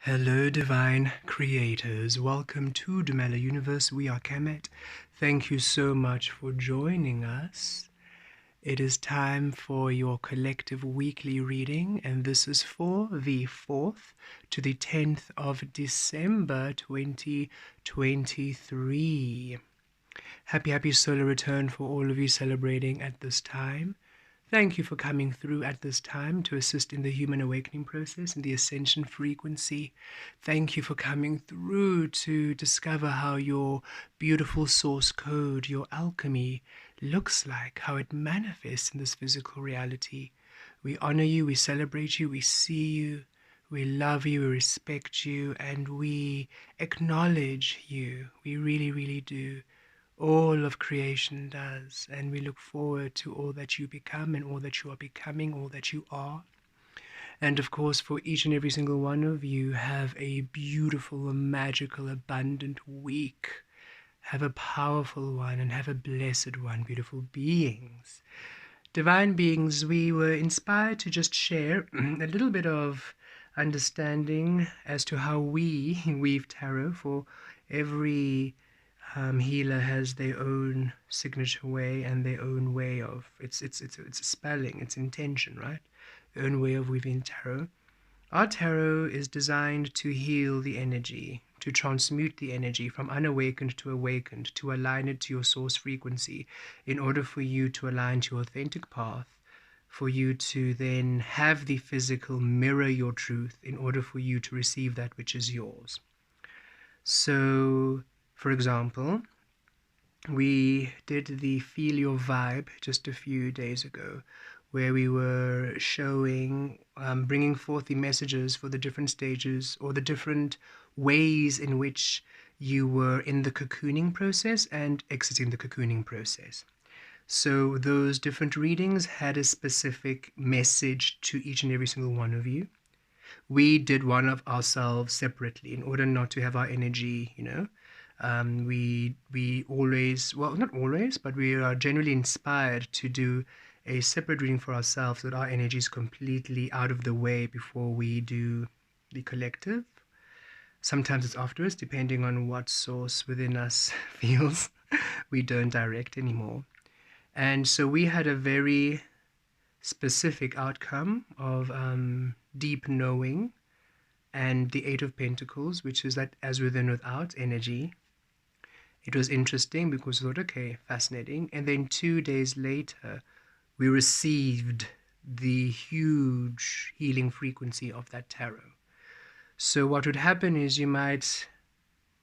Hello, divine creators. Welcome to Dumela Universe. We are Kemet. Thank you so much for joining us. It is time for your collective weekly reading, and this is for the 4th to the 10th of December 2023. Happy solar return for all of you celebrating at this time. Thank you for coming through at this time to assist in the human awakening process and the ascension frequency. Thank you for coming through to discover how your beautiful source code, your alchemy, looks like, how it manifests in this physical reality. We honor you, we celebrate you, we see you, we love you, we respect you, and we acknowledge you. We really do. All of creation does, and we look forward to all that you become and all that you are becoming, all that you are. And of course, for each and every single one of you, have a beautiful, magical, abundant week. Have a powerful one and have a blessed one, beautiful beings. Divine beings, we were inspired to just share a little bit of understanding as to how we weave tarot. For every healer has their own signature way and their own way of it's a spelling, it's intention, right? Their own way of weaving tarot. Our tarot is designed to heal the energy, to transmute the energy from unawakened to awakened, to align it to your source frequency, in order for you to align to your authentic path, for you to then have the physical mirror your truth, in order for you to receive that which is yours. So, for example, we did the Feel Your Vibe just a few days ago, where we were showing, bringing forth the messages for the different stages or the different ways in which you were in the cocooning process and exiting the cocooning process. So those different readings had a specific message to each and every single one of you. We did one of ourselves separately in order not to have our energy, we always, well, not always, but we are generally inspired to do a separate reading for ourselves so that our energy is completely out of the way before we do the collective. Sometimes it's afterwards, depending on what source within us feels we don't direct anymore. And so we had a very specific outcome of deep knowing and the Eight of Pentacles, which is that as within without energy. It was interesting because we thought, okay, fascinating. And then 2 days later, we received the huge healing frequency of that tarot. So what would happen is you might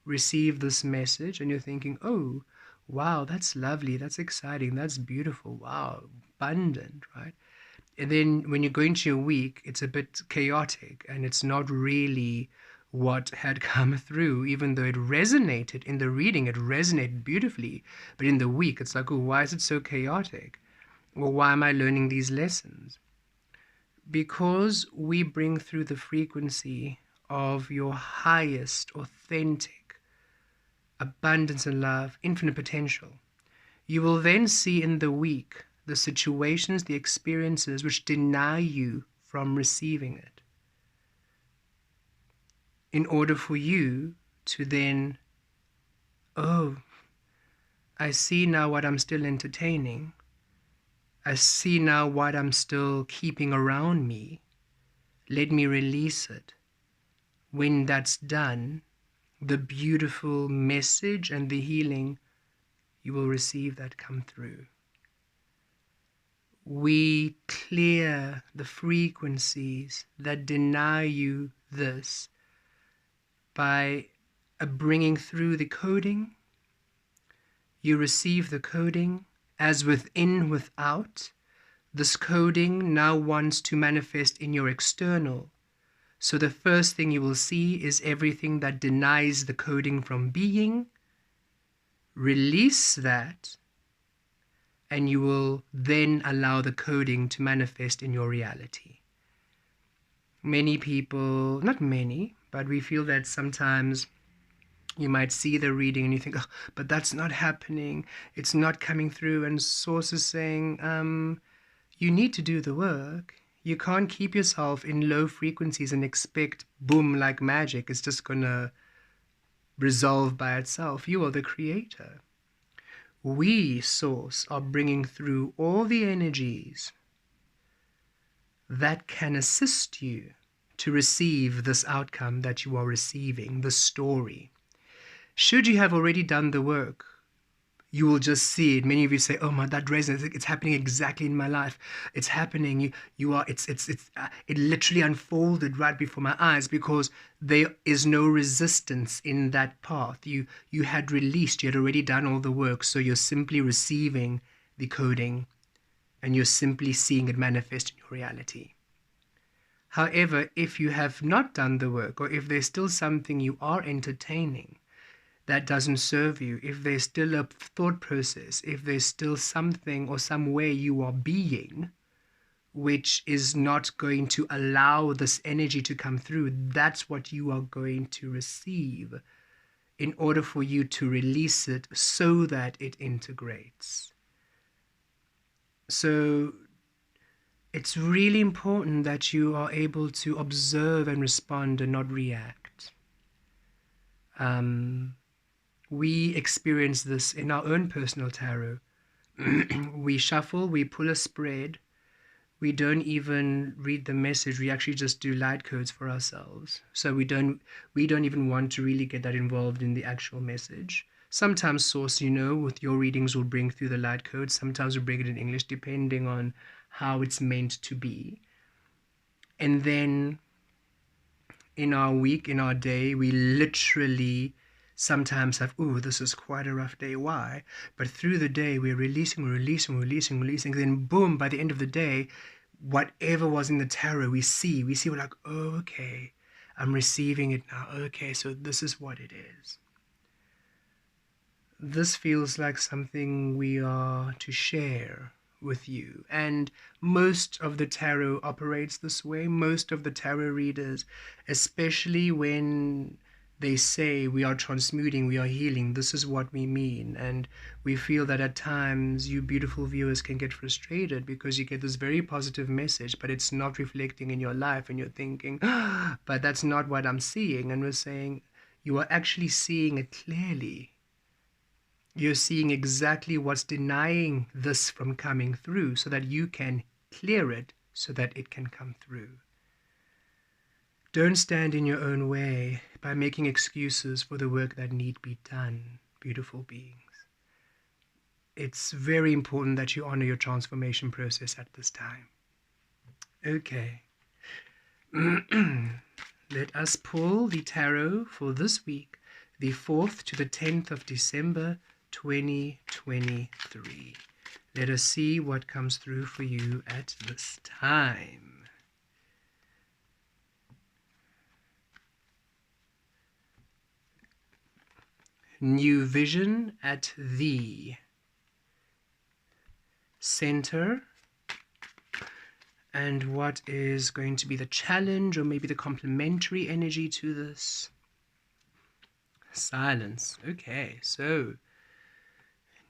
receive this message and you're thinking, oh, wow, that's lovely, that's exciting, that's beautiful, wow, abundant, right? And then when you go into your week, it's a bit chaotic and it's not really what had come through, even though it resonated in the reading, it resonated beautifully. But in the week, it's like, oh, why is it so chaotic? Well, why am I learning these lessons? Because we bring through the frequency of your highest, authentic abundance and love, infinite potential. You will then see in the week the situations, the experiences which deny you from receiving it, in order for you to then, oh, I see now what I'm still entertaining. I see now what I'm still keeping around me. Let me release it. When that's done, the beautiful message and the healing, you will receive that come through. We clear the frequencies that deny you this by bringing through the coding. You receive the coding as within, without. This coding now wants to manifest in your external. So the first thing you will see is everything that denies the coding from being. Release that, and you will then allow the coding to manifest in your reality. Many people, not many, but we feel that sometimes you might see the reading and you think, oh, but that's not happening, it's not coming through, and source is saying, you need to do the work. You can't keep yourself in low frequencies and expect, boom, like magic, it's just going to resolve by itself. You are the creator. We, Source, are bringing through all the energies that can assist you to receive this outcome that you are receiving, the story. Should you have already done the work, you will just see it. Many of you say, "Oh my, that resonates. It's happening exactly in my life. It's happening. It literally unfolded right before my eyes," because there is no resistance in that path. You had released. You had already done all the work. So you're simply receiving the coding, and you're simply seeing it manifest in your reality. However, if you have not done the work, or if there's still something you are entertaining that doesn't serve you, if there's still a thought process, if there's still something or some way you are being which is not going to allow this energy to come through, that's what you are going to receive in order for you to release it so that it integrates. So it's really important that you are able to observe and respond and not react. We experience this in our own personal tarot. We shuffle, we pull a spread, we don't even read the message, we actually just do light codes for ourselves. So we don't even want to really get that involved in the actual message. Sometimes Source, with your readings will bring through the light codes, sometimes we bring it in English depending on how it's meant to be. And then in our week, in our day, we literally sometimes have, this is quite a rough day. Why? But through the day, we're releasing. Then boom, by the end of the day, whatever was in the tarot, we see, we're like, oh, okay, I'm receiving it now. Okay, so this is what it is. This feels like something we are to share with you. And most of the tarot operates this way. Most of the tarot readers, especially when they say we are transmuting, we are healing, this is what we mean. And we feel that at times you beautiful viewers can get frustrated because you get this very positive message, but it's not reflecting in your life, and you're thinking, but that's not what I'm seeing. And we're saying, you are actually seeing it clearly. You're seeing exactly what's denying this from coming through so that you can clear it so that it can come through. Don't stand in your own way by making excuses for the work that need be done, beautiful beings. It's very important that you honor your transformation process at this time. Okay. Let us pull the tarot for this week, the 4th to the 10th of December, 2023. Let us see what comes through for you at this time. New vision at the center. And what is going to be the challenge or maybe the complementary energy to this? Silence. Okay, so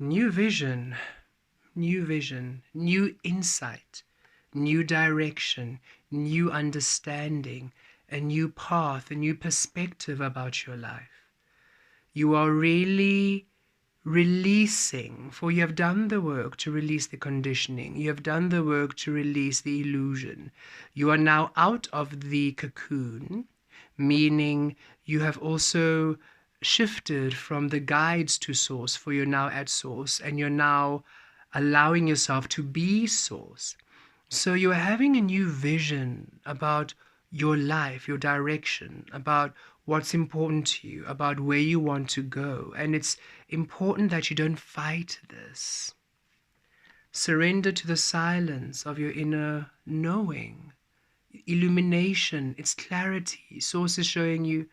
new vision, new insight, new direction, new understanding, a new path, a new perspective about your life. You are really releasing, for you have done the work to release the conditioning. You have done the work to release the illusion. You are now out of the cocoon, meaning you have also shifted from the guides to source, for you're now at source, and you're now allowing yourself to be source. So you're having a new vision about your life, your direction, about what's important to you, about where you want to go. And it's important that you don't fight this. Surrender to the silence of your inner knowing, illumination, it's clarity. Source is showing you,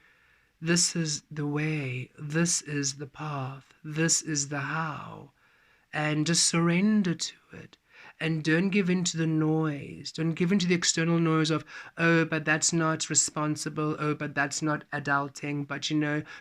this is the way, this is the path, this is the how. And just surrender to it. And don't give in to the noise. Don't give in to the external noise of, oh, but that's not responsible. Oh, but that's not adulting. But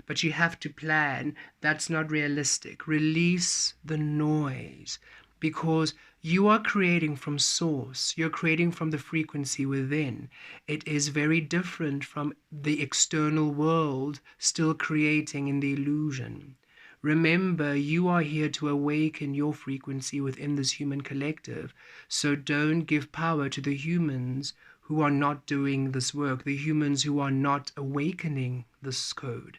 but you have to plan. That's not realistic. Release the noise, because You are creating from source. You're creating from the frequency within. It is very different from the external world still creating in the illusion. Remember, you are here to awaken your frequency within this human collective. So don't give power to the humans who are not doing this work, the humans who are not awakening this code.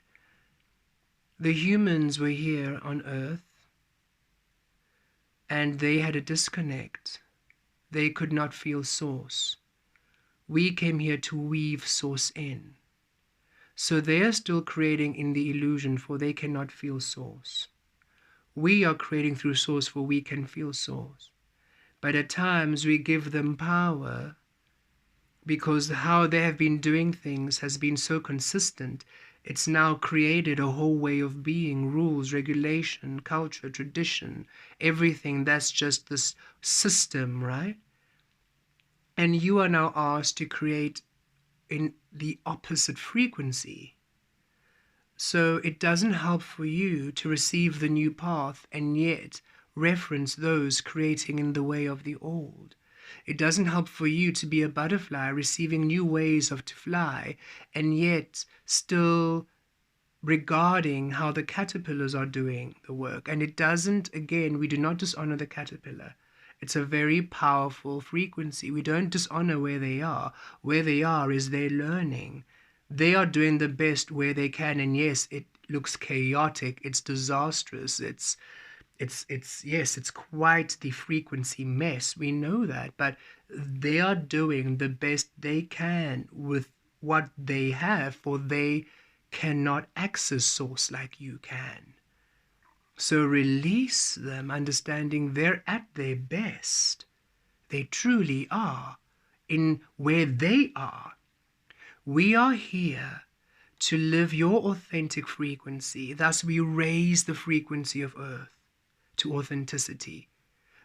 The humans were here on Earth and they had a disconnect. They could not feel source. We came here to weave source in. So they are still creating in the illusion, for they cannot feel source. We are creating through source, for we can feel source. But at times we give them power because how they have been doing things has been so consistent. It's now created a whole way of being, rules, regulation, culture, tradition, everything. That's just this system, right? And you are now asked to create in the opposite frequency. So it doesn't help for you to receive the new path and yet reference those creating in the way of the old. It doesn't help for you to be a butterfly receiving new ways of to fly and yet still regarding how the caterpillars are doing the work. And it doesn't, again, we do not dishonor the caterpillar. It's a very powerful frequency. We don't dishonor where they are. Where they are is they're learning. They are doing the best where they can. And yes, it looks chaotic. It's disastrous. Yes, it's quite the frequency mess. We know that, but they are doing the best they can with what they have, for they cannot access source like you can. So release them, understanding they're at their best. They truly are in where they are. We are here to live your authentic frequency. Thus we raise the frequency of Earth to authenticity.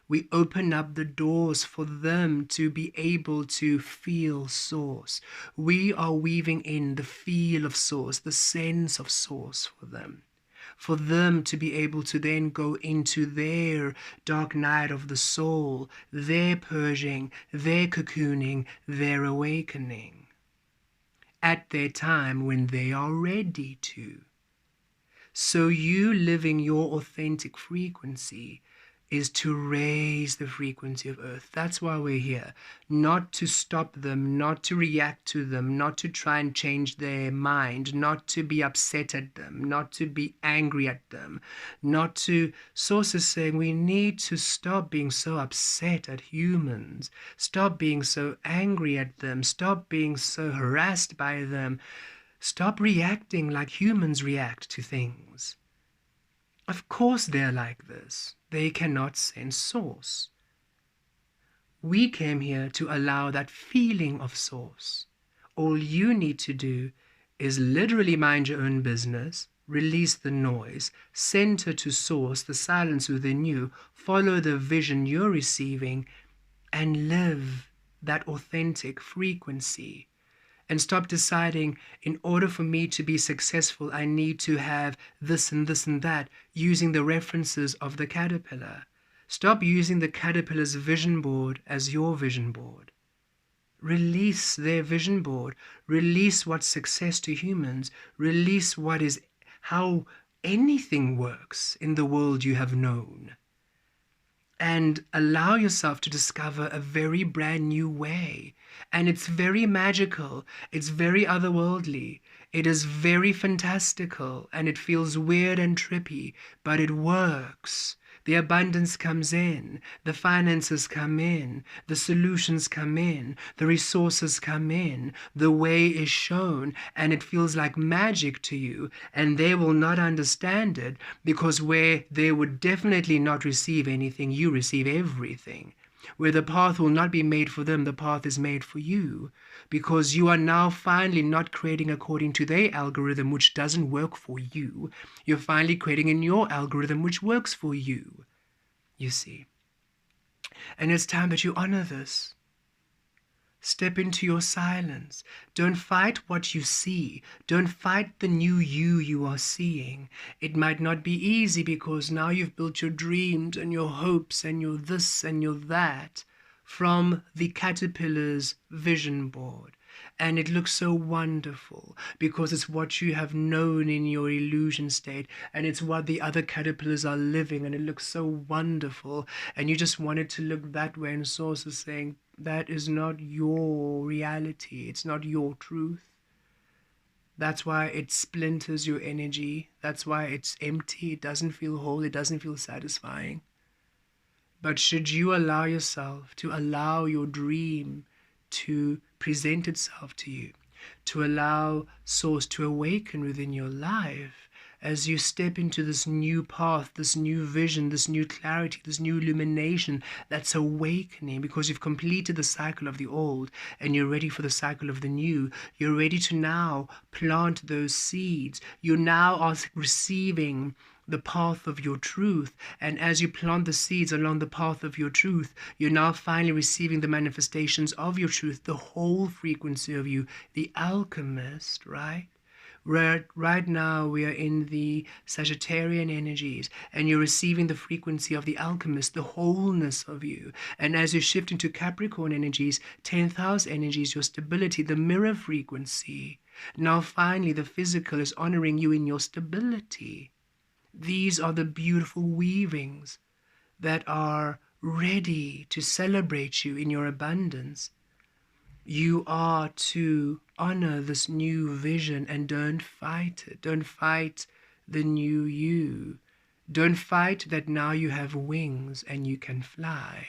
We open up the doors for them to be able to feel source. We are weaving in the feel of source, the sense of source for them to be able to then go into their dark night of the soul, their purging, their cocooning, their awakening at their time when they are ready to. So you living your authentic frequency is to raise the frequency of Earth. That's why we're here. Not to stop them, not to react to them, not to try and change their mind, not to be upset at them, not to be angry at them, not to... Source is saying we need to stop being so upset at humans, stop being so angry at them, stop being so harassed by them, stop reacting like humans react to things. Of course they're like this. They cannot sense source. We came here to allow that feeling of source. All you need to do is literally mind your own business, release the noise, center to source, the silence within you, follow the vision you're receiving, and live that authentic frequency. And stop deciding, in order for me to be successful, I need to have this and this and that, using the references of the caterpillar. Stop using the caterpillar's vision board as your vision board. Release their vision board. Release what's success to humans. Release what is how anything works in the world you have known. And allow yourself to discover a very brand new way. And it's very magical. It's very otherworldly. It is very fantastical. And it feels weird and trippy, but it works. The abundance comes in, the finances come in, the solutions come in, the resources come in, the way is shown, and it feels like magic to you, and they will not understand it, because where they would definitely not receive anything, you receive everything. Where the path will not be made for them, the path is made for you, because you are now finally not creating according to their algorithm, which doesn't work for you. You're finally creating in your algorithm, which works for you, you see. And it's time that you honor this. It's Step into your silence. Don't fight what you see. Don't fight the new you are seeing. It might not be easy because now you've built your dreams and your hopes and your this and your that from the caterpillar's vision board. And it looks so wonderful because it's what you have known in your illusion state, and it's what the other caterpillars are living, and it looks so wonderful. And you just want it to look that way, and Source is saying, that is not your reality. It's not your truth. That's why it splinters your energy. That's why it's empty. It doesn't feel whole. It doesn't feel satisfying. But should you allow yourself to allow your dream to present itself to you, to allow Source to awaken within your life as you step into this new path, this new vision, this new clarity, this new illumination, that's awakening because you've completed the cycle of the old and you're ready for the cycle of the new. You're ready to now plant those seeds. You now are receiving the path of your truth, and as you plant the seeds along the path of your truth, you're now finally receiving the manifestations of your truth, the whole frequency of you, the alchemist, right? Right now we are in the Sagittarian energies, and you're receiving the frequency of the alchemist, the wholeness of you. And as you shift into Capricorn energies, 10th house energies, your stability, the mirror frequency, now finally the physical is honoring you in your stability. These are the beautiful weavings that are ready to celebrate you in your abundance. You are to honor this new vision and don't fight it. Don't fight the new you. Don't fight that now you have wings and you can fly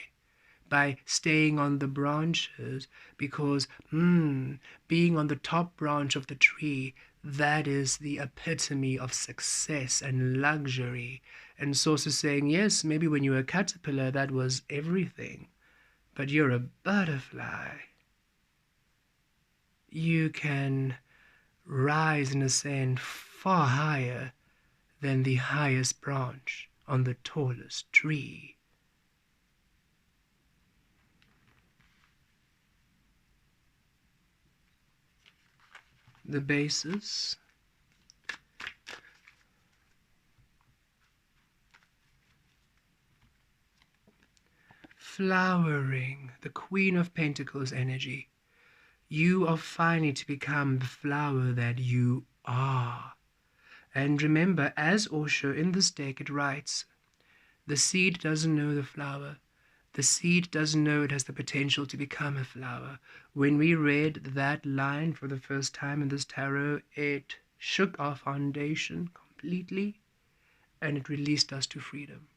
by staying on the branches, because being on the top branch of the tree, that is the epitome of success and luxury. And Source is saying, yes, maybe when you were a caterpillar, that was everything, but you're a butterfly. You can rise and ascend far higher than the highest branch on the tallest tree. The basis, flowering, the Queen of Pentacles energy. You are finally to become the flower that you are. And remember, as Osho in this deck it writes, the seed doesn't know the flower. The seed doesn't know it has the potential to become a flower. When we read that line for the first time in this tarot, it shook our foundation completely and it released us to freedom.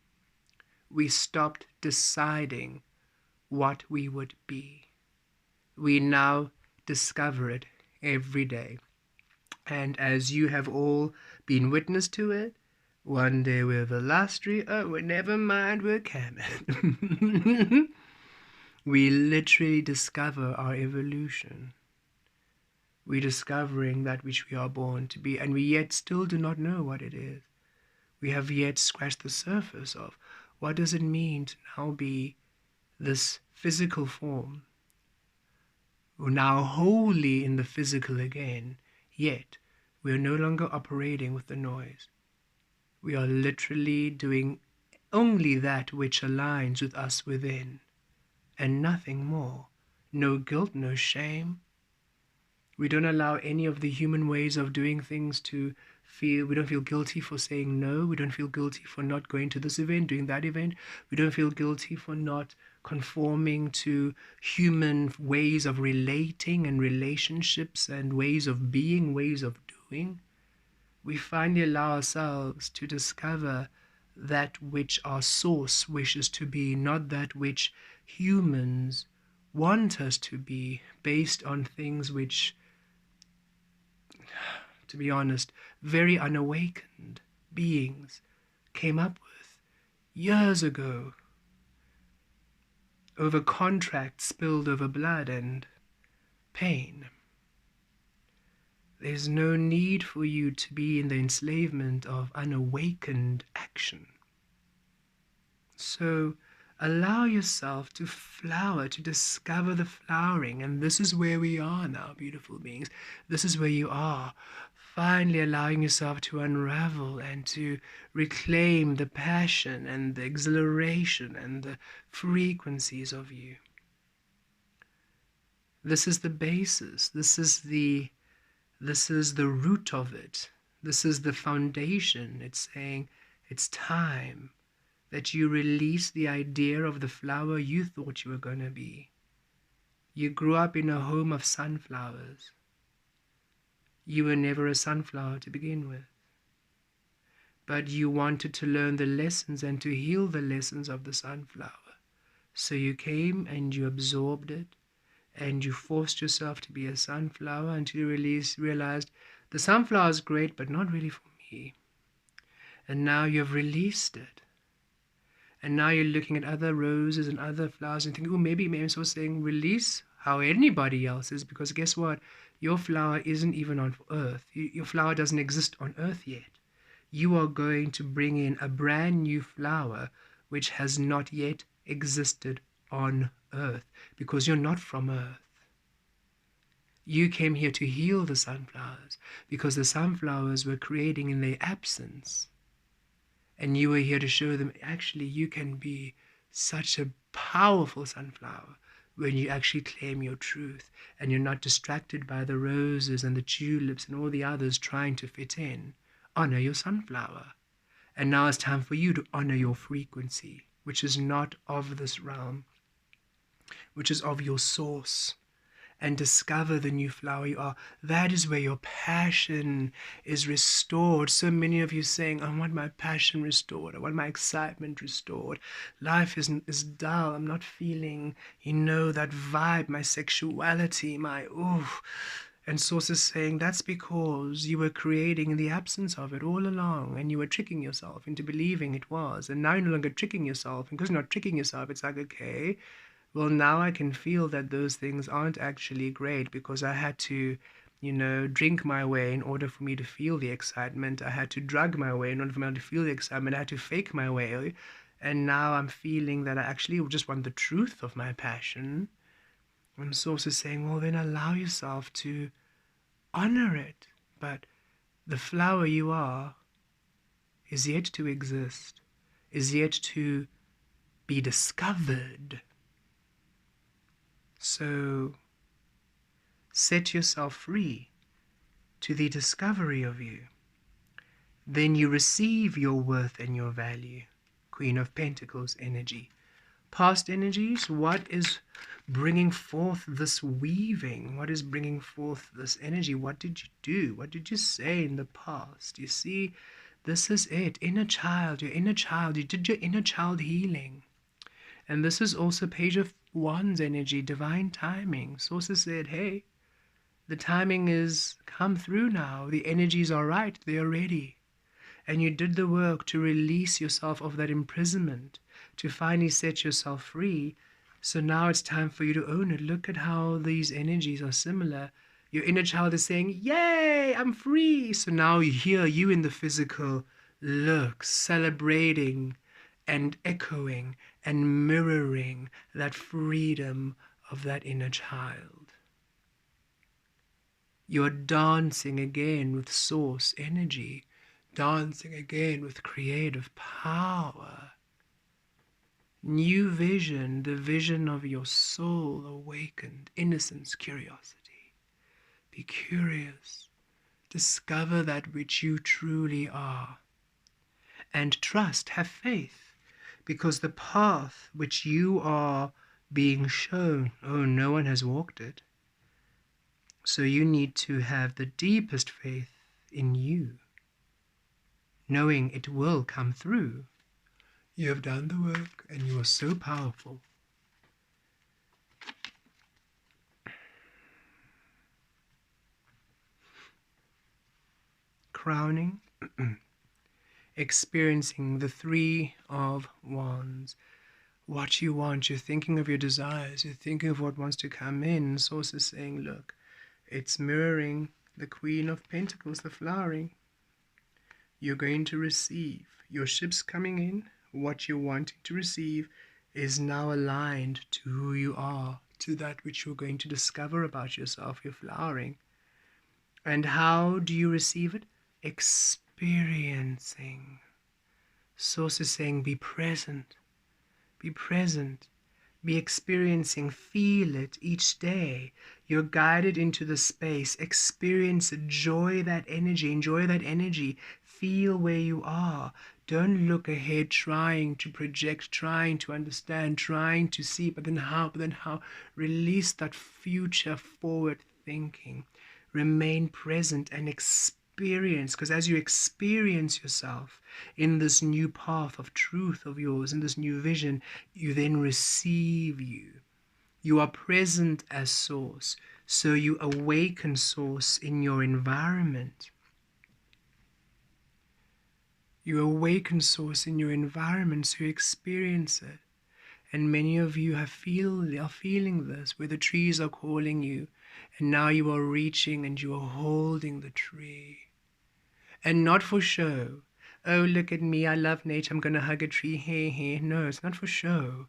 We stopped deciding what we would be. We now discover it every day. And as you have all been witness to it, one day we're Velastri, never mind, we're Kemet. We literally discover our evolution. We're discovering that which we are born to be, and we yet still do not know what it is. We have yet scratched the surface of what does it mean to now be this physical form. We're now wholly in the physical again, yet we are no longer operating with the noise. We are literally doing only that which aligns with us within, and nothing more. No guilt, no shame. We don't allow any of the human ways of doing things to feel. We don't feel guilty for saying no. We don't feel guilty for not going to this event, doing that event. We don't feel guilty for not conforming to human ways of relating and relationships and ways of being, ways of doing. We finally allow ourselves to discover that which our source wishes to be, not that which humans want us to be, based on things which, to be honest, very unawakened beings came up with years ago, over contracts spilled over blood and pain. There's no need for you to be in the enslavement of unawakened action. So Allow yourself to flower, to discover the flowering. And this is where we are now, beautiful beings. This is where you are. Finally allowing yourself to unravel and to reclaim the passion and the exhilaration and the frequencies of you. This is the basis. This is the root of it. This is the foundation. It's saying it's time that you release the idea of the flower you thought you were going to be. You grew up in a home of sunflowers. You were never a sunflower to begin with. But you wanted to learn the lessons and to heal the lessons of the sunflower. So you came and you absorbed it, and you forced yourself to be a sunflower until you realized the sunflower is great, but not really for me. And now you've released it. And now you're looking at other roses and other flowers and thinking, oh, maybe I'm supposed to saying release how anybody else is, because guess what? Your flower isn't even on earth. Your flower doesn't exist on earth yet. You are going to bring in a brand new flower which has not yet existed on earth, because you're not from earth. You came here to heal the sunflowers because the sunflowers were creating in their absence. And you were here to show them, actually, you can be such a powerful sunflower when you actually claim your truth and you're not distracted by the roses and the tulips and all the others trying to fit in. Honor your sunflower. And now it's time for you to honor your frequency, which is not of this realm, which is of your source. And discover the new flower you are. That is where your passion is restored. So many of you saying, I want my passion restored. I want my excitement restored. Life is dull. I'm not feeling, that vibe, my sexuality, my oof. And Source is saying that's because you were creating in the absence of it all along, and you were tricking yourself into believing it was. And now you're no longer tricking yourself. And because you're not tricking yourself, it's like, okay, well, now I can feel that those things aren't actually great because I had to, drink my way in order for me to feel the excitement. I had to drug my way in order for me to feel the excitement. I had to fake my way. And now I'm feeling that I actually just want the truth of my passion. And Source is saying, well, then allow yourself to honor it. But the flower you are is yet to exist, is yet to be discovered. So set yourself free to the discovery of you. Then you receive your worth and your value. Queen of Pentacles energy. Past energies, what is bringing forth this weaving? What is bringing forth this energy? What did you do? What did you say in the past? You see, this is it. Inner child, your inner child. You did your inner child healing. And this is also Page of Wands energy, divine timing. Sources said, hey, the timing is come through now. The energies are right. They are ready. And you did the work to release yourself of that imprisonment, to finally set yourself free. So now it's time for you to own it. Look at how these energies are similar. Your inner child is saying, yay, I'm free. So now you hear you in the physical, look, celebrating and echoing and mirroring that freedom of that inner child. You're dancing again with source energy, dancing again with creative power. New vision, the vision of your soul awakened, innocence, curiosity. Be curious, discover that which you truly are. And trust, have faith, because the path which you are being shown, no one has walked it. So you need to have the deepest faith in you, knowing it will come through. You have done the work and you are so powerful. Crowning, experiencing the Three of Wands. What you want, you're thinking of your desires, you're thinking of what wants to come in. Source is saying, look, it's mirroring the Queen of Pentacles, the flowering. You're going to receive your ships coming in, what you're wanting to receive, is now aligned to who you are, to that which you're going to discover about yourself, your flowering. And how do you receive it? Experiencing. Source is saying, be present. Be present. Be experiencing. Feel it each day. You're guided into the space. Experience it. Enjoy that energy. Enjoy that energy. Feel where you are. Don't look ahead trying to project, trying to understand, trying to see, but then how? Release that future forward thinking. Remain present and experience, because as you experience yourself in this new path of truth of yours, in this new vision, you then receive you. You are present as source, so you awaken source in your environment. You awaken source in your environment, so you experience it. And many of you are feeling this, where the trees are calling you, and now you are reaching and you are holding the tree. And not for show. Oh, look at me, I love nature, I'm going to hug a tree, hey, hey. No, it's not for show.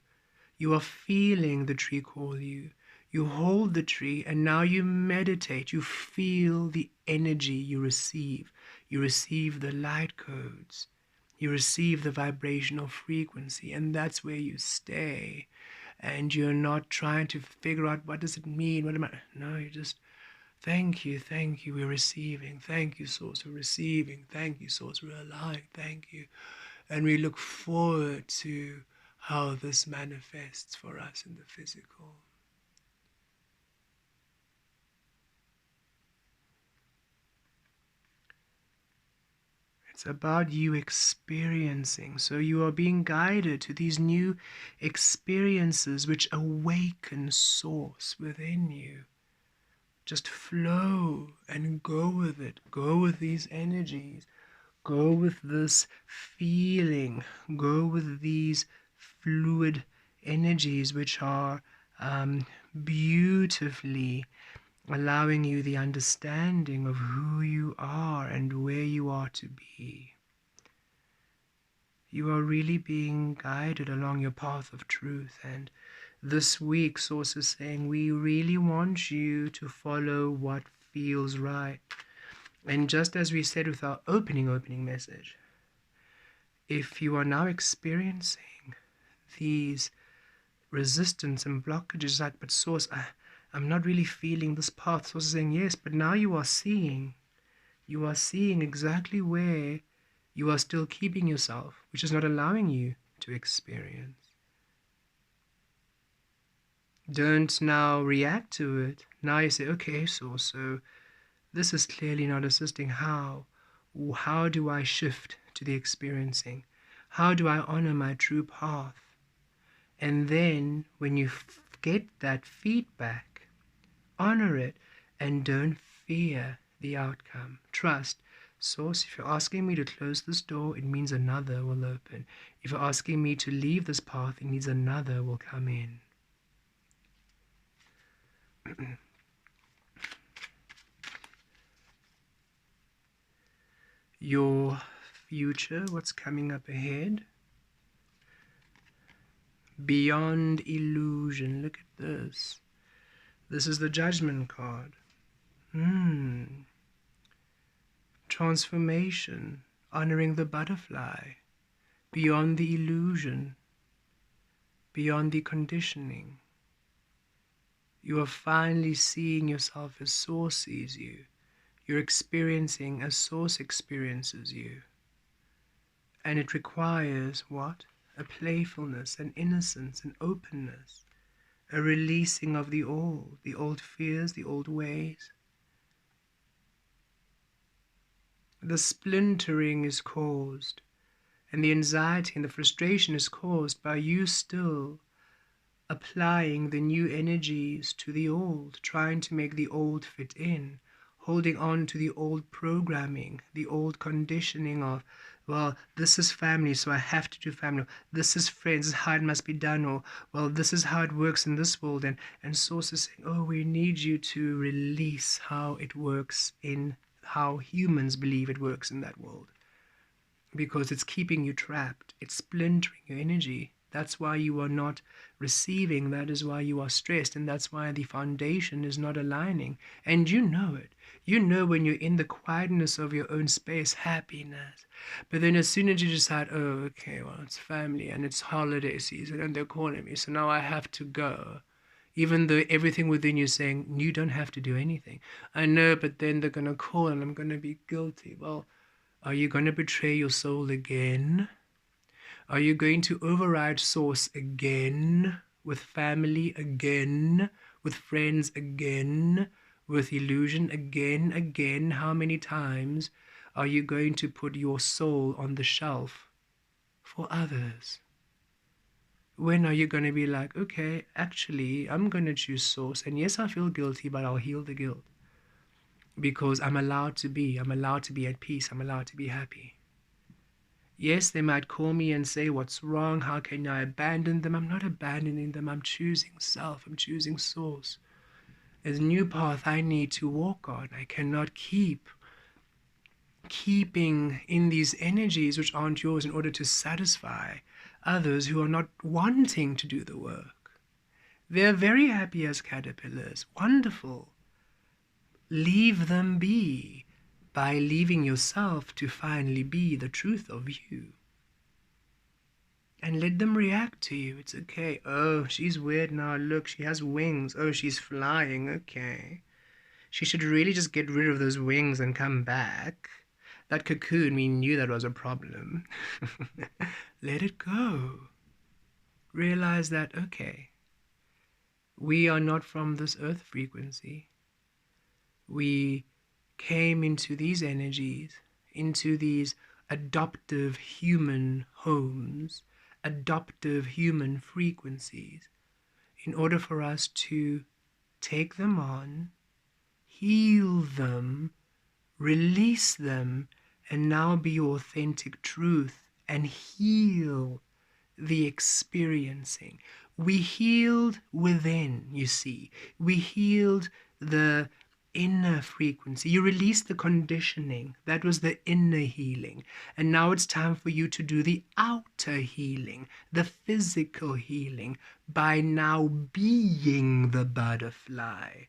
You are feeling the tree call you. You hold the tree, and now you meditate. You feel the energy you receive. You receive the light codes. You receive the vibrational frequency, and that's where you stay. And you're not trying to figure out, what does it mean? What am I? No, you just, thank you, we're receiving. Thank you, Source, we're receiving. Thank you, Source, we're aligned. Thank you. And we look forward to how this manifests for us in the physical. It's about you experiencing. So you are being guided to these new experiences which awaken source within you. Just flow and go with it. Go with these energies. Go with this feeling. Go with these fluid energies which are beautifully allowing you the understanding of who you are and where you are to be. You are really being guided along your path of truth, and this week Source is saying we really want you to follow what feels right. And just as we said with our opening message, if you are now experiencing these resistance and blockages, like, but Source, I'm not really feeling this path. Source is saying, yes, but now you are seeing exactly where you are still keeping yourself, which is not allowing you to experience. Don't now react to it. Now you say, okay, so this is clearly not assisting. How do I shift to the experiencing? How do I honor my true path? And then when you get that feedback, honor it and don't fear the outcome. Trust. Source, if you're asking me to close this door, it means another will open. If you're asking me to leave this path, it means another will come in. Your future, what's coming up ahead? Beyond illusion. Look at this. This is the Judgment card. Transformation, honoring the butterfly, beyond the illusion, beyond the conditioning. You are finally seeing yourself as Source sees you. You're experiencing as Source experiences you. And it requires what? A playfulness, an innocence, an openness, a releasing of the old fears, the old ways. The splintering is caused, and the anxiety and the frustration is caused by you still applying the new energies to the old, trying to make the old fit in, holding on to the old programming, the old conditioning of, well, this is family, so I have to do family. This is friends, this is how it must be done. Or, well, this is how it works in this world. And Source is saying, oh, we need you to release how it works in how humans believe it works in that world, because it's keeping you trapped. It's splintering your energy. That's why you are not receiving. That is why you are stressed. And that's why the foundation is not aligning. And you know it. You know when you're in the quietness of your own space, happiness. But then as soon as you decide, oh, okay, well, it's family and it's holiday season and they're calling me, so now I have to go. Even though everything within you is saying, you don't have to do anything. I know, but then they're going to call and I'm going to be guilty. Well, are you going to betray your soul again? Are you going to override source again? With family again? With friends again? With illusion again? How many times are you going to put your soul on the shelf for others? When are you going to be like, okay, actually, I'm going to choose source. And yes, I feel guilty, but I'll heal the guilt. Because I'm allowed to be at peace. I'm allowed to be happy. Yes, they might call me and say, what's wrong? How can I abandon them? I'm not abandoning them. I'm choosing self. I'm choosing source. There's a new path I need to walk on. I cannot keeping in these energies which aren't yours in order to satisfy others who are not wanting to do the work. They're very happy as caterpillars. Wonderful. Leave them be by leaving yourself to finally be the truth of you. And let them react to you. It's okay. Oh, she's weird now. Look, she has wings. Oh, she's flying. Okay. She should really just get rid of those wings and come back. That cocoon, we knew that was a problem. Let it go. Realize that, okay, we are not from this earth frequency. We came into these energies, into these adoptive human homes, adoptive human frequencies, in order for us to take them on, heal them, release them, and now be authentic truth and heal the experiencing. We healed within, you see. We healed the inner frequency. You released the conditioning. That was the inner healing. And now it's time for you to do the outer healing, the physical healing, by now being the butterfly,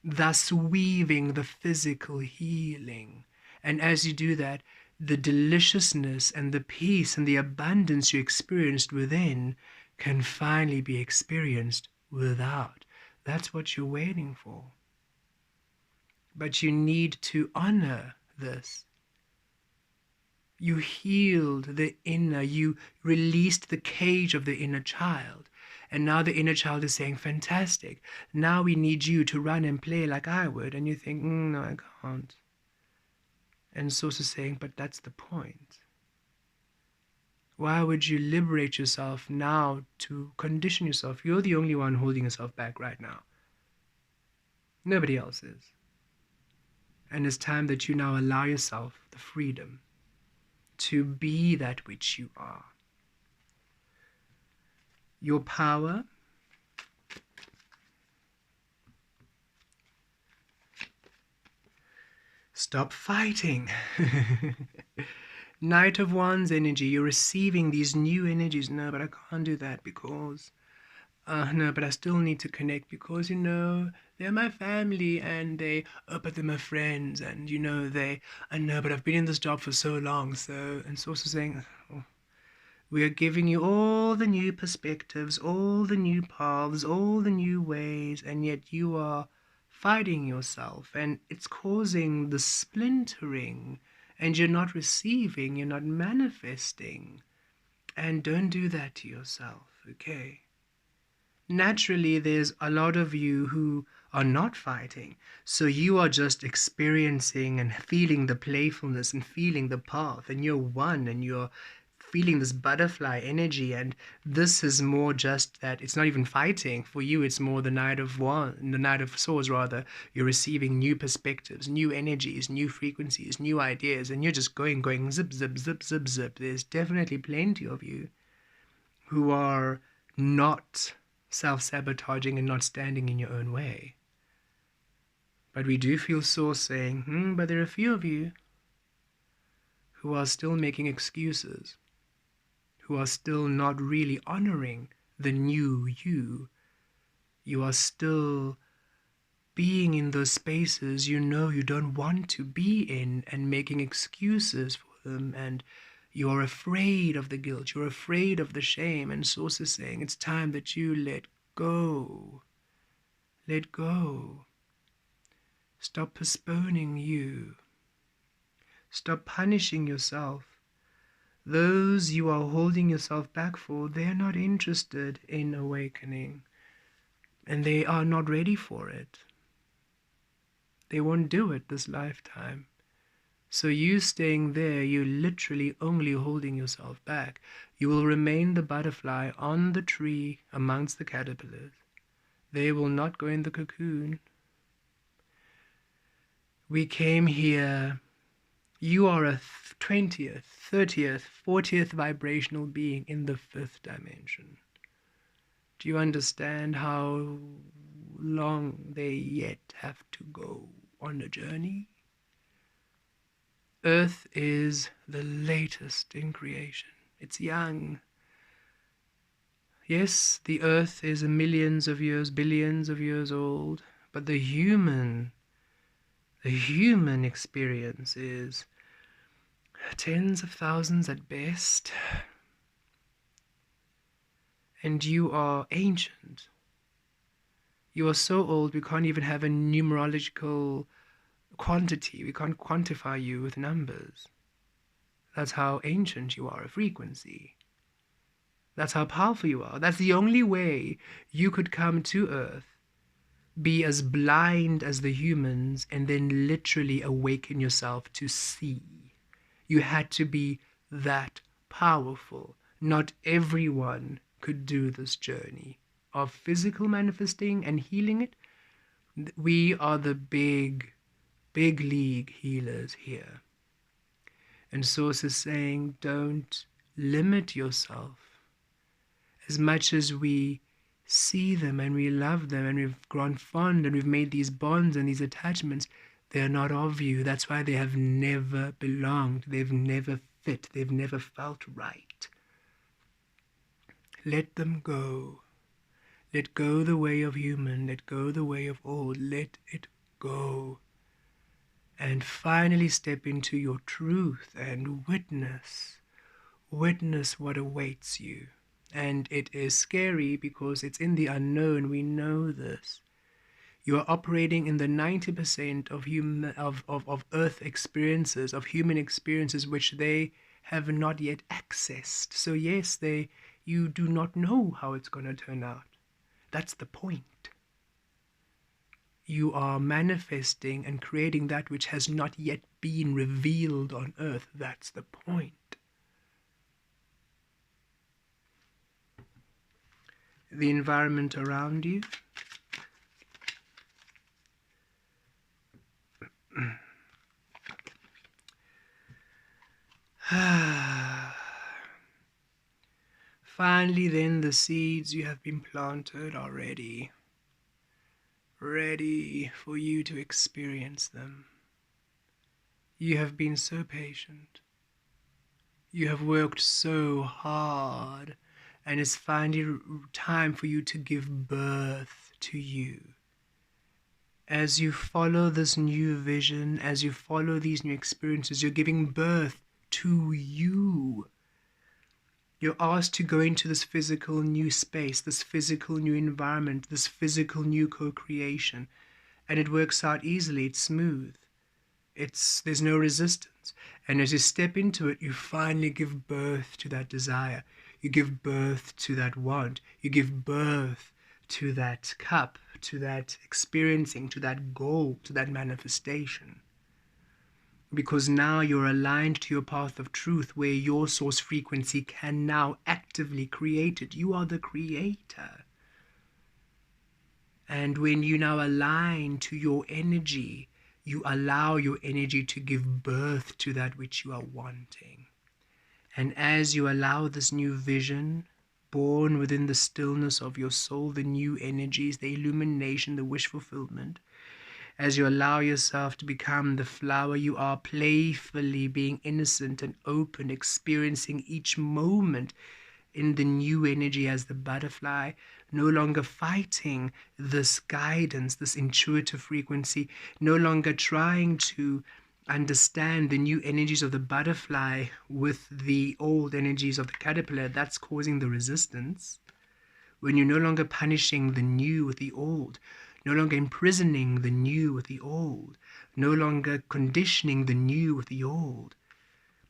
thus weaving the physical healing. And as you do that, the deliciousness and the peace and the abundance you experienced within can finally be experienced without. That's what you're waiting for. But you need to honor this. You healed the inner, you released the cage of the inner child. And now the inner child is saying, fantastic, now we need you to run and play like I would. And you think, no, I can't. And Source is saying, but that's the point. Why would you liberate yourself now to condition yourself? You're the only one holding yourself back right now. Nobody else is. And it's time that you now allow yourself the freedom to be that which you are. Your power stop fighting. Knight of Wands energy, you're receiving these new energies. No, but I can't do that because no, but I still need to connect because, you know, they're my family and but they're my friends and, you know, I know, but I've been in this job for so long. So, and Source is saying, oh, we are giving you all the new perspectives, all the new paths, all the new ways, and yet you are fighting yourself and it's causing the splintering and you're not receiving, you're not manifesting. And don't do that to yourself, okay? Naturally, there's a lot of you who are not fighting. So you are just experiencing and feeling the playfulness and feeling the path. And you're one and you're feeling this butterfly energy. And this is more just that it's not even fighting. For you, it's more the Knight of Swords, rather. You're receiving new perspectives, new energies, new frequencies, new ideas. And you're just going zip, zip, zip, zip, zip. There's definitely plenty of you who are not self-sabotaging and not standing in your own way. But we do feel Source saying, but there are a few of you who are still making excuses, who are still not really honoring the new you. You are still being in those spaces you know you don't want to be in and making excuses for them, and you're afraid of the guilt, you're afraid of the shame, and Source is saying it's time that you let go. Let go. Stop postponing you. Stop punishing yourself. Those you are holding yourself back for, they're not interested in awakening, and they are not ready for it. They won't do it this lifetime. So you staying there, you're literally only holding yourself back. You will remain the butterfly on the tree amongst the caterpillars. They will not go in the cocoon. We came here. You are a 20th, 30th, 40th vibrational being in the 5th dimension. Do you understand how long they yet have to go on a journey? Earth is the latest in creation. It's young. Yes, the earth is millions of years, billions of years old, but the human experience is tens of thousands at best. And you are ancient. You are so old we can't even have a numerological quantity. We can't quantify you with numbers. That's how ancient you are, a frequency. That's how powerful you are. That's the only way you could come to Earth, be as blind as the humans, and then literally awaken yourself to see. You had to be that powerful. Not everyone could do this journey of physical manifesting and healing it. We are the big league healers here. And Source is saying, don't limit yourself. As much as we see them and we love them and we've grown fond and we've made these bonds and these attachments, they're not of you. That's why they have never belonged. They've never fit. They've never felt right. Let them go. Let go the way of human. Let go the way of old. Let it go. And finally step into your truth and witness what awaits you. And it is scary because it's in the unknown. We know this. You are operating in the 90% of Earth experiences, of human experiences, which they have not yet accessed. So yes, you do not know how it's going to turn out. That's the point. You are manifesting and creating that which has not yet been revealed on Earth. That's the point. The environment around you. Finally, then, the seeds you have been planted are ready for you to experience them. You have been so patient. You have worked so hard, and it's finally time for you to give birth to you. As you follow this new vision, as you follow these new experiences, you're giving birth to you. You're asked to go into this physical new space, this physical new environment, this physical new co-creation. And it works out easily, it's smooth. There's no resistance. And as you step into it, you finally give birth to that desire. You give birth to that want. You give birth to that cup, to that experiencing, to that goal, to that manifestation. Because now you're aligned to your path of truth, where your source frequency can now actively create it. You are the creator. And when you now align to your energy, you allow your energy to give birth to that which you are wanting. And as you allow this new vision, born within the stillness of your soul, the new energies, the illumination, the wish fulfillment, as you allow yourself to become the flower you are, playfully being innocent and open, experiencing each moment in the new energy as the butterfly, no longer fighting this guidance, this intuitive frequency, no longer trying to understand the new energies of the butterfly with the old energies of the caterpillar. That's causing the resistance. When you're no longer punishing the new with the old, no longer imprisoning the new with the old, no longer conditioning the new with the old,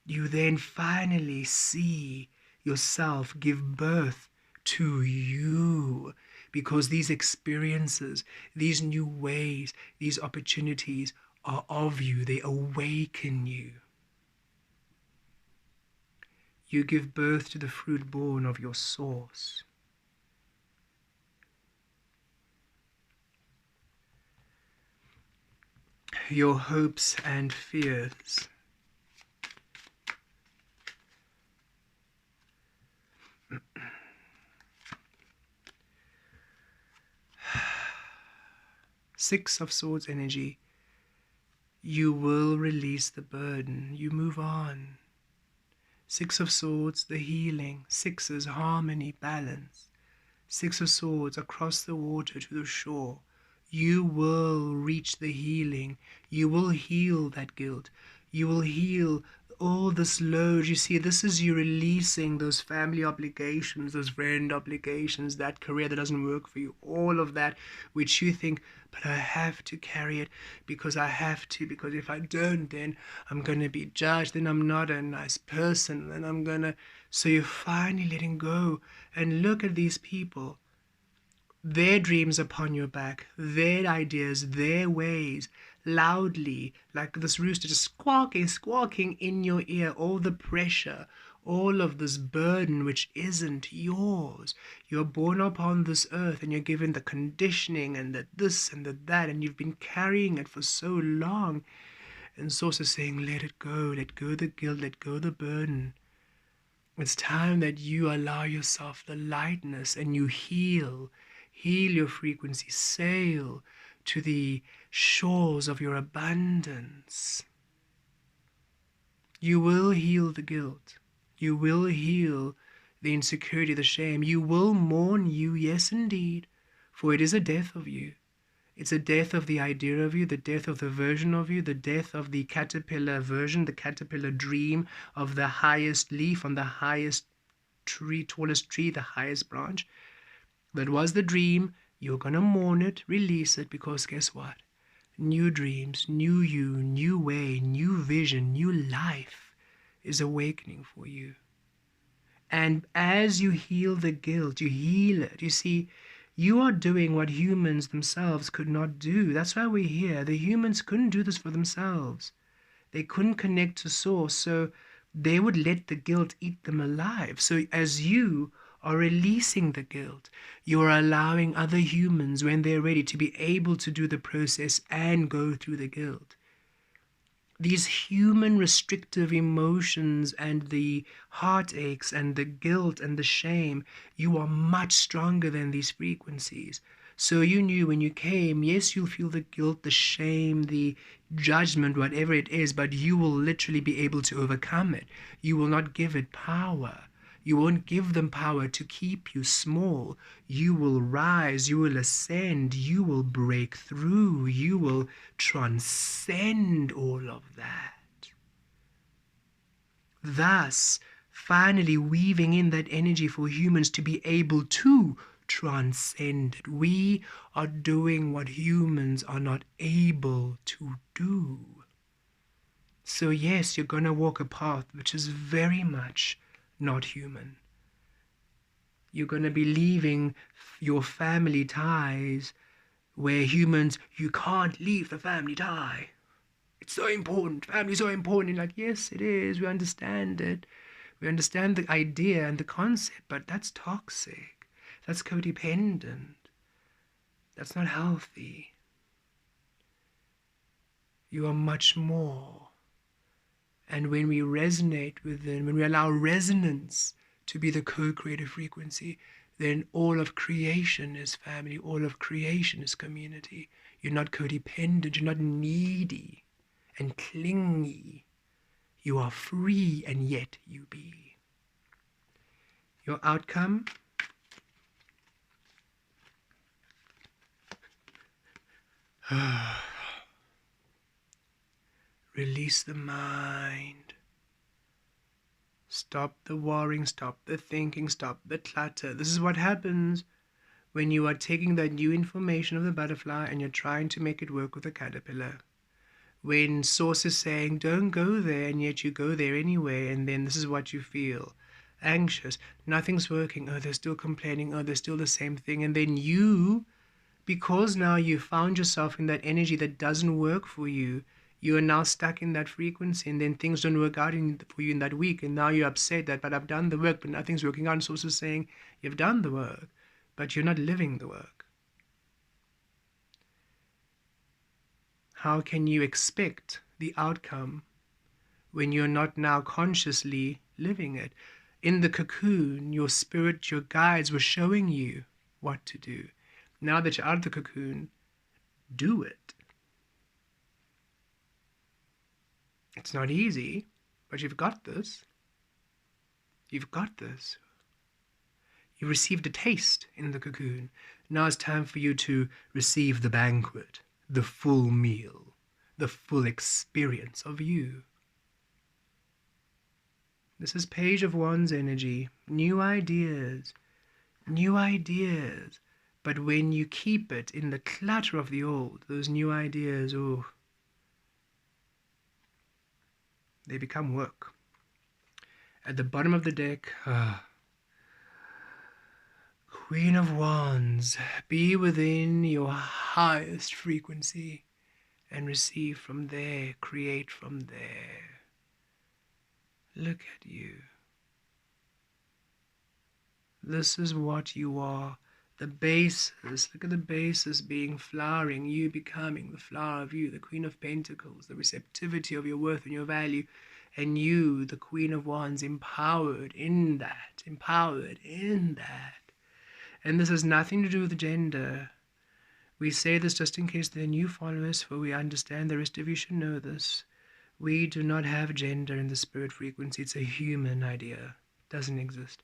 you then finally see yourself give birth to you, because these experiences, these new ways, these opportunities are of you. They awaken you. You give birth to the fruit born of your source. Your hopes and fears. Six of Swords energy. You will release the burden. You move on. Six of Swords, the healing. Sixes, harmony, balance. Six of Swords, across the water to the shore. You will reach the healing. You will heal that guilt. You will heal all this load. You see, this is you releasing those family obligations, those friend obligations, that career that doesn't work for you, all of that which you think, but I have to carry it because I have to, because if I don't, then I'm going to be judged, then I'm not a nice person, then I'm going to... So you're finally letting go and look at these people, their dreams upon your back, their ideas, their ways, loudly, like this rooster just squawking in your ear, all the pressure, all of this burden which isn't yours. You're born upon this earth and you're given the conditioning and the this and the that, and you've been carrying it for so long. And Source is saying, let go the guilt, let go the burden. It's time that you allow yourself the lightness and you heal your frequency, sail to the shores of your abundance. You will heal the guilt. You will heal the insecurity, the shame. You will mourn you, yes indeed, for it is a death of you. It's a death of the idea of you, the death of the version of you, the death of the caterpillar version, the caterpillar dream of the highest leaf on the highest tree, tallest tree, the highest branch. That was the dream. You're going to mourn it, release it, because guess what? New dreams, new you, new way, new vision, new life is awakening for you. And as you heal the guilt, you heal it. You see, you are doing what humans themselves could not do. That's why we're here. The humans couldn't do this for themselves. They couldn't connect to Source, so they would let the guilt eat them alive. So as you are releasing the guilt, you are allowing other humans, when they're ready, to be able to do the process and go through the guilt. These human restrictive emotions and the heartaches and the guilt and the shame, you are much stronger than these frequencies. So you knew when you came, yes, you'll feel the guilt, the shame, the judgment, whatever it is, but you will literally be able to overcome it. You will not give it power. You won't give them power to keep you small. You will rise, you will ascend, you will break through, you will transcend all of that. Thus, finally weaving in that energy for humans to be able to transcend it. We are doing what humans are not able to do. So yes, you're going to walk a path which is very much not human. You're going to be leaving your family ties where humans, you can't leave the family tie. It's so important. Family's so important. You're like, yes, it is. We understand it. We understand the idea and the concept, but that's toxic. That's codependent. That's not healthy. You are much more. And when we resonate with them, when we allow resonance to be the co-creative frequency, then all of creation is family, all of creation is community. You're not codependent. You're not needy and clingy. You are free, and yet you be. Your outcome? Release the mind. Stop the worrying, stop the thinking, stop the clutter. This is what happens when you are taking that new information of the butterfly and you're trying to make it work with the caterpillar. When source is saying, don't go there, and yet you go there anyway, and then this is what you feel. Anxious, nothing's working, oh, they're still complaining, oh, they're still the same thing. And then you, because now you found yourself in that energy that doesn't work for you, you are now stuck in that frequency, and then things don't work out for you in that week, and now you're upset that, but I've done the work, but nothing's working out. And source is saying, you've done the work, but you're not living the work. How can you expect the outcome when you're not now consciously living it? In the cocoon, your spirit, your guides were showing you what to do. Now that you're out of the cocoon, do it. It's not easy, but you've got this. You've got this. You received a taste in the cocoon. Now it's time for you to receive the banquet, the full meal, the full experience of you. This is Page of Wands energy. New ideas. But when you keep it in the clutter of the old, those new ideas, oh, they become work. At the bottom of the deck, Queen of Wands, be within your highest frequency and receive from there, create from there. Look at you. This is what you are. The basis, look at the basis being flowering, you becoming the flower of you, the Queen of Pentacles, the receptivity of your worth and your value, and you, the Queen of Wands, empowered in that. And this has nothing to do with gender. We say this just in case there are new followers, for we understand the rest of you should know this. We do not have gender in the spirit frequency. It's a human idea. It doesn't exist.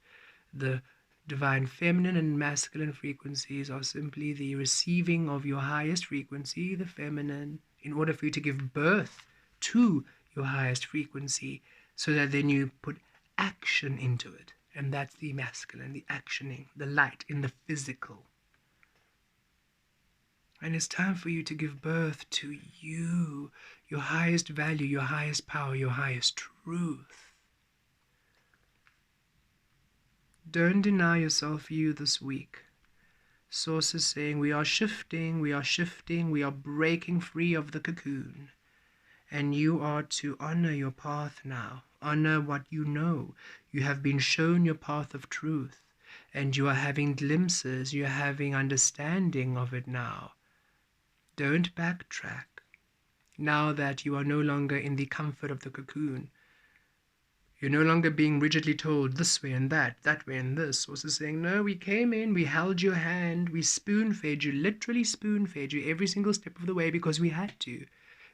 The divine feminine and masculine frequencies are simply the receiving of your highest frequency, the feminine, in order for you to give birth to your highest frequency, so that then you put action into it. And that's the masculine, the actioning, the light in the physical. And it's time for you to give birth to you, your highest value, your highest power, your highest truth. Don't deny yourself you this week. Source is saying we are shifting, we are breaking free of the cocoon. And you are to honor your path now. Honor what you know. You have been shown your path of truth. And you are having glimpses, you are having understanding of it now. Don't backtrack. Now that you are no longer in the comfort of the cocoon, you're no longer being rigidly told this way and that way and this. Also saying, no, we came in, we held your hand, we spoon-fed you, literally spoon-fed you every single step of the way because we had to.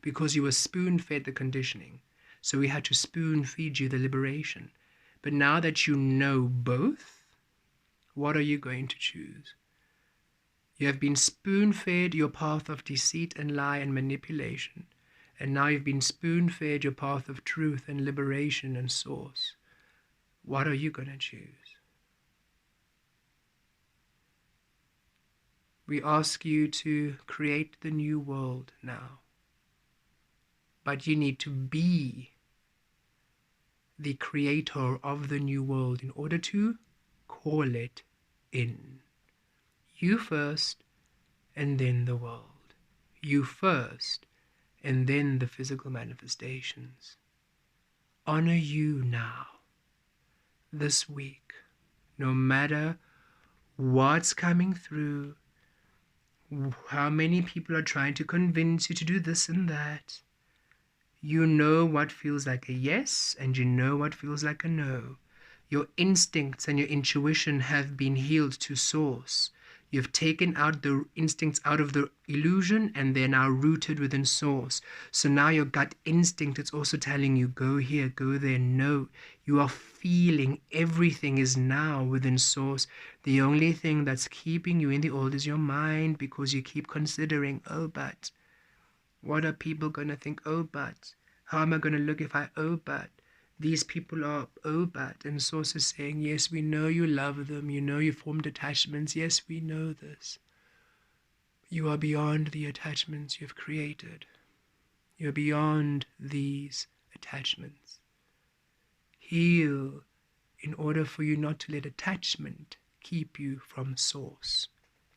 Because you were spoon-fed the conditioning. So we had to spoon-feed you the liberation. But now that you know both, what are you going to choose? You have been spoon-fed your path of deceit and lie and manipulation. And now you've been spoon-fed your path of truth and liberation and source. What are you going to choose? We ask you to create the new world now. But you need to be the creator of the new world in order to call it in. You first, and then the world. You first, and then the physical manifestations. Honor you now, this week, no matter what's coming through, how many people are trying to convince you to do this and that. You know what feels like a yes, and you know what feels like a no. Your instincts and your intuition have been healed to source. You've taken out the instincts out of the illusion, and they're now rooted within source. So now your gut instinct, it's also telling you, go here, go there. No, you are feeling everything is now within source. The only thing that's keeping you in the old is your mind, because you keep considering, oh, but what are people going to think? Oh, but how am I going to look if I, oh, but these people are, oh, but. And source is saying, yes, we know you love them. You know you formed attachments. Yes, we know this. You are beyond the attachments you've created. You're beyond these attachments. Heal in order for you not to let attachment keep you from source,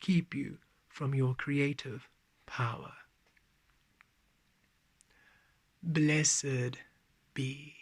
keep you from your creative power. Blessed be.